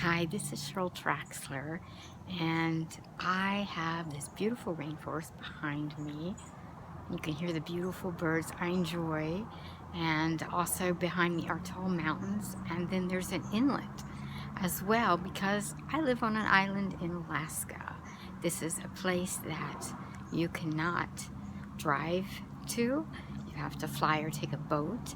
Hi, this is Cheryl Traxler, and I have this beautiful rainforest behind me. You can hear the beautiful birds I enjoy, and also behind me are tall mountains, and then there's an inlet as well because I live on an island in Alaska. This is a place that you cannot drive to. You have to fly or take a boat.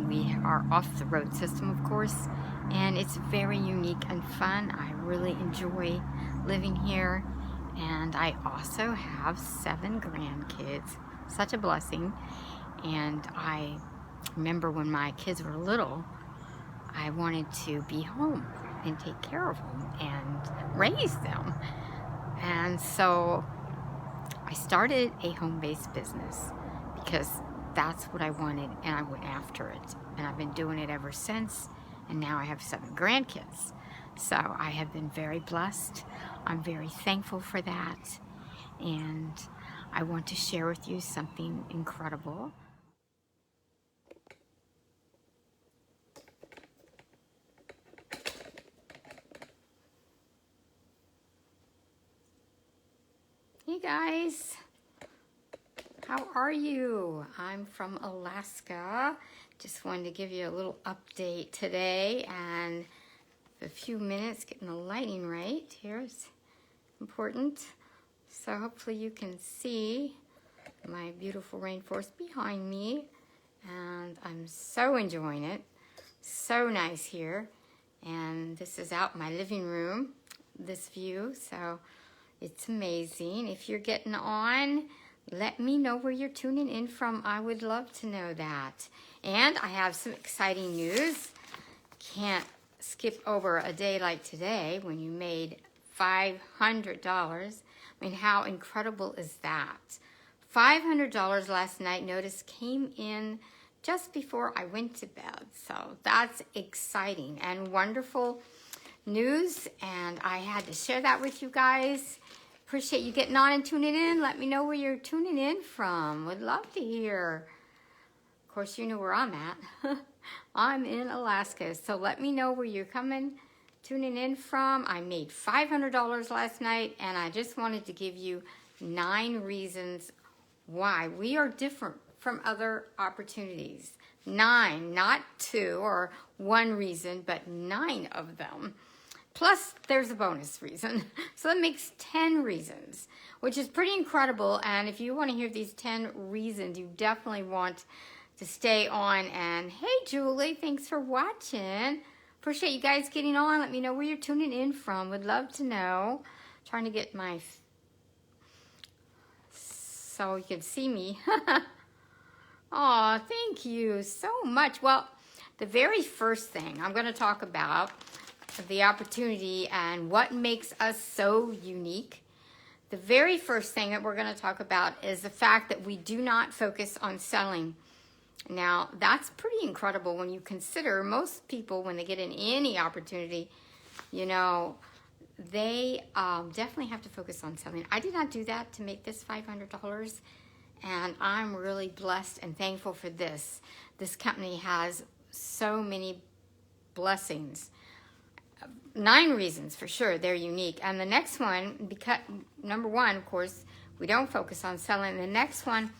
We are off the road system, of course, and it's very unique and fun. I really enjoy living here, and I also have 7 grandkids. Such a blessing. And I remember when my kids were little, I wanted to be home and take care of them and raise them. And so I started a home-based business because that's what I wanted, and I went after it. And I've been doing it ever since, and now I have 7 grandkids. So I have been very blessed. I'm very thankful for that. And I want to share with you something incredible. Hey guys. How are you? I'm from Alaska. Just wanted to give you a little update today, and a few minutes getting the lighting right here is important. So hopefully you can see my beautiful rainforest behind me, and I'm so enjoying it. So nice here. And this is out my living room, this view, so it's amazing. If you're getting on, let me know where you're tuning in from. I would love to know that. And I have some exciting news. Can't skip over a day like today when you made $500. I mean, how incredible is that? $500 last night, notice, came in just before I went to bed. So that's exciting and wonderful news, and I had to share that with you guys. Appreciate you getting on and tuning in. Let me know where you're tuning in from. Would love to hear. Of course, you know where I'm at. I'm in Alaska, so let me know where you're tuning in from. I made $500 last night, and I just wanted to give you 9 reasons why we are different from other opportunities. 9, not 2 or 1 reason, but 9 of them. Plus, there's a bonus reason. So that makes 10 reasons, which is pretty incredible. And if you want to hear these 10 reasons, you definitely want to stay on. And hey, Julie, thanks for watching. Appreciate you guys getting on. Let me know where you're tuning in from. Would love to know. Trying to get my... so you can see me. Aw, thank you so much. Well, the very first thing I'm going to talk about the opportunity and what makes us so unique. The very first thing that we're going to talk about is the fact that we do not focus on selling. Now, that's pretty incredible when you consider most people, when they get in any opportunity, you know, they definitely have to focus on selling. I did not do that to make this $500, and I'm really blessed and thankful for this. This company has so many blessings. 9 reasons for sure they're unique. And the next one, because number 1, of course, we don't focus on selling. The next one,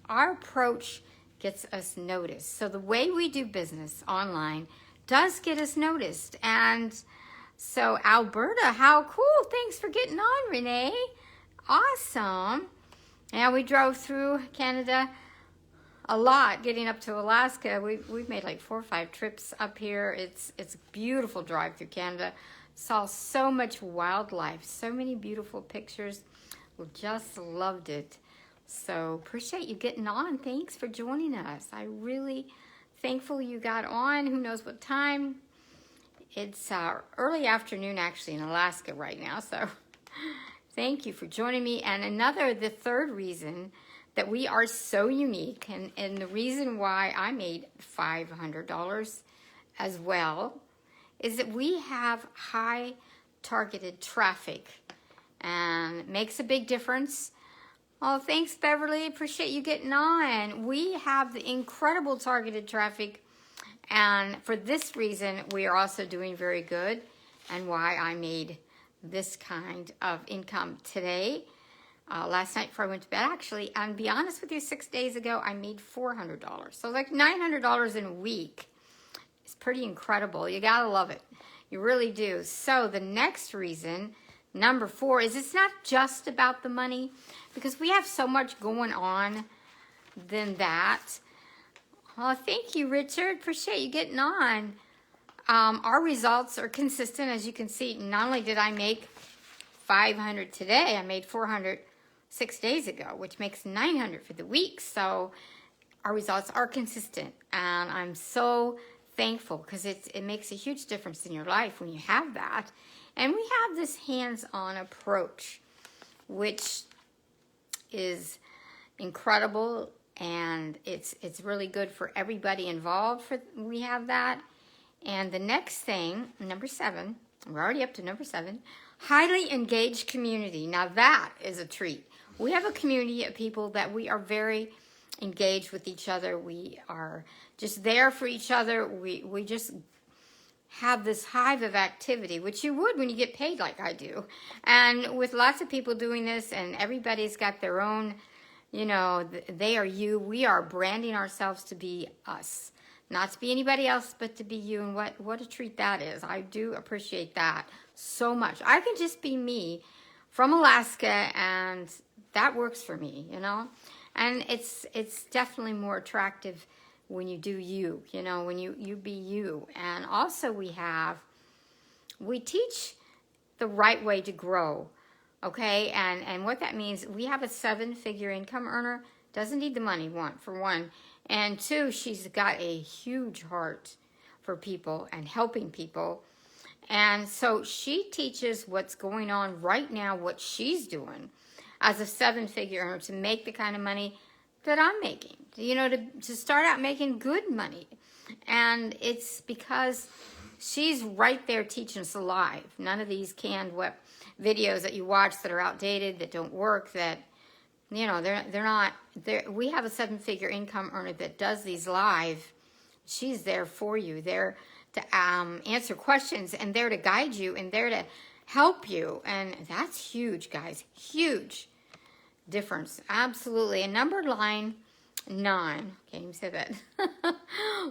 our approach gets us noticed. So the way we do business online does get us noticed. And so Alberta, how cool. Thanks for getting on, Renee. Awesome. And we drove through Canada a lot getting up to Alaska. We've made like 4 or 5 trips up here. It's a beautiful drive through Canada. Saw so much wildlife, so many beautiful pictures. We just loved it. So appreciate you getting on. Thanks for joining us. I really thankful you got on. Who knows what time? It's early afternoon actually in Alaska right now. So thank you for joining me. And the third reason that we are so unique, and the reason why I made $500 as well, is that we have high targeted traffic, and it makes a big difference. Oh, thanks, Beverly. Appreciate you getting on. We have the incredible targeted traffic, and for this reason, we are also doing very good. and why I made this kind of income today. Last night before I went to bed, actually, and to be honest with you, 6 days ago, I made $400. So like $900 in a week. It's pretty incredible. You gotta love it. You really do. So the next reason, number 4, is it's not just about the money, because we have so much going on than that. Oh, thank you, Richard. Appreciate you getting on. Our results are consistent, as you can see. Not only did I make 500 today, I made 400 6 days ago, which makes 900 for the week. So our results are consistent, and I'm so thankful, because it makes a huge difference in your life when you have that. And we have this hands-on approach, which is incredible, and it's really good for everybody involved. We have that. And the next thing, number 7, we're already up to number 7, highly engaged community. Now that is a treat. We have a community of people that we are very engaged with each other. We are just there for each other. We just have this hive of activity, which you would when you get paid like I do. And with lots of people doing this, and everybody's got their own, they are you. We are branding ourselves to be us. Not to be anybody else, but to be you. And what a treat that is. I do appreciate that so much. I can just be me from Alaska, and that works for me, And it's definitely more attractive when you do you, when you be you. And also we teach the right way to grow, okay? And what that means, we have a 7-figure income earner, doesn't need the money, for one. And 2, she's got a huge heart for people and helping people. And so she teaches what's going on right now, what she's doing as a 7-figure earner to make the kind of money that I'm making, to start out making good money. And it's because she's right there teaching us live. None of these canned videos that you watch that are outdated, that don't work, that, they're not. We have a 7-figure income earner that does these live. She's there for you, there to answer questions, and there to guide you, and there to help you. And that's huge, guys. Huge difference. Absolutely. And number line 9, can't even say that.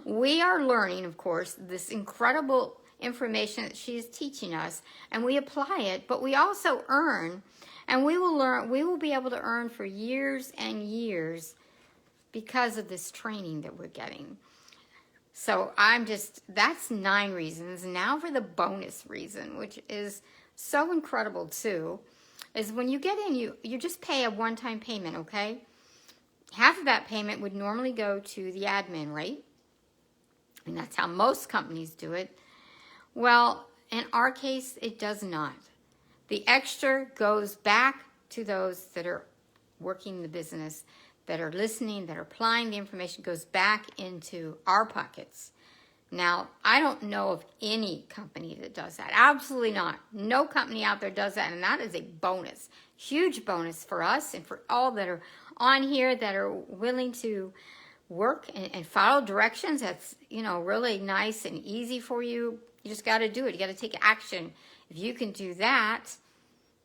We are learning, of course, this incredible information that she is teaching us, and we apply it, but we also earn, and we will be able to earn for years and years because of this training that we're getting. So that's 9 reasons. Now for the bonus reason, which is so incredible too, is when you get in, you just pay a one-time payment, okay? Half of that payment would normally go to the admin, right? And that's how most companies do it. Well, in our case, it does not. The extra goes back to those that are working the business, that are listening, that are applying the information, goes back into our pockets. Now, I don't know of any company that does that. Absolutely not. No company out there does that, and that is a bonus. Huge bonus for us and for all that are on here that are willing to work and follow directions. That's, really nice and easy for you. You just got to do it. You got to take action. If you can do that,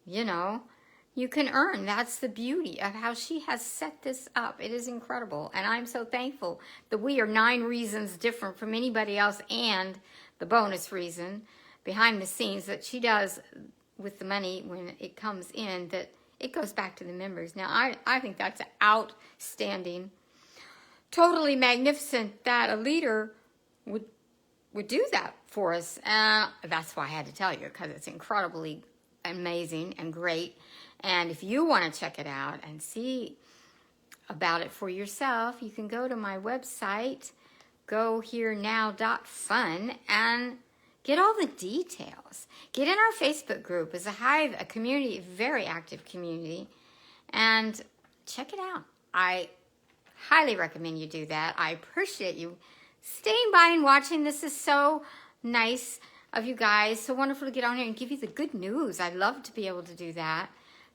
you can earn. That's the beauty of how she has set this up. It is incredible. And I'm so thankful that we are 9 reasons different from anybody else, and the bonus reason behind the scenes that she does with the money when it comes in, that it goes back to the members. Now, I think that's outstanding. Totally magnificent that a leader would do that for us. That's why I had to tell you, because it's incredibly amazing and great. And if you want to check it out and see about it for yourself, you can go to my website, goherenow.fun, and get all the details. Get in our Facebook group. It's a HIVE, a community, a very active community, and check it out. I highly recommend you do that. I appreciate you staying by and watching. This is so nice of you guys. So wonderful to get on here and give you the good news. I love to be able to do that,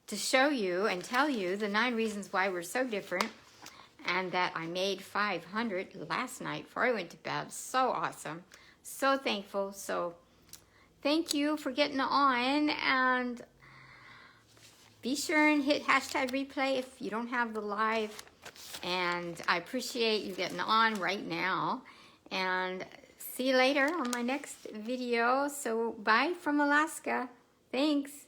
to show you and tell you the 9 reasons why we're so different, and that I made 500 last night before I went to bed. So awesome. So thankful. So thank you for getting on, and be sure and hit hashtag replay if you don't have the live. And I appreciate you getting on right now. And see you later on my next video. So bye from Alaska. Thanks.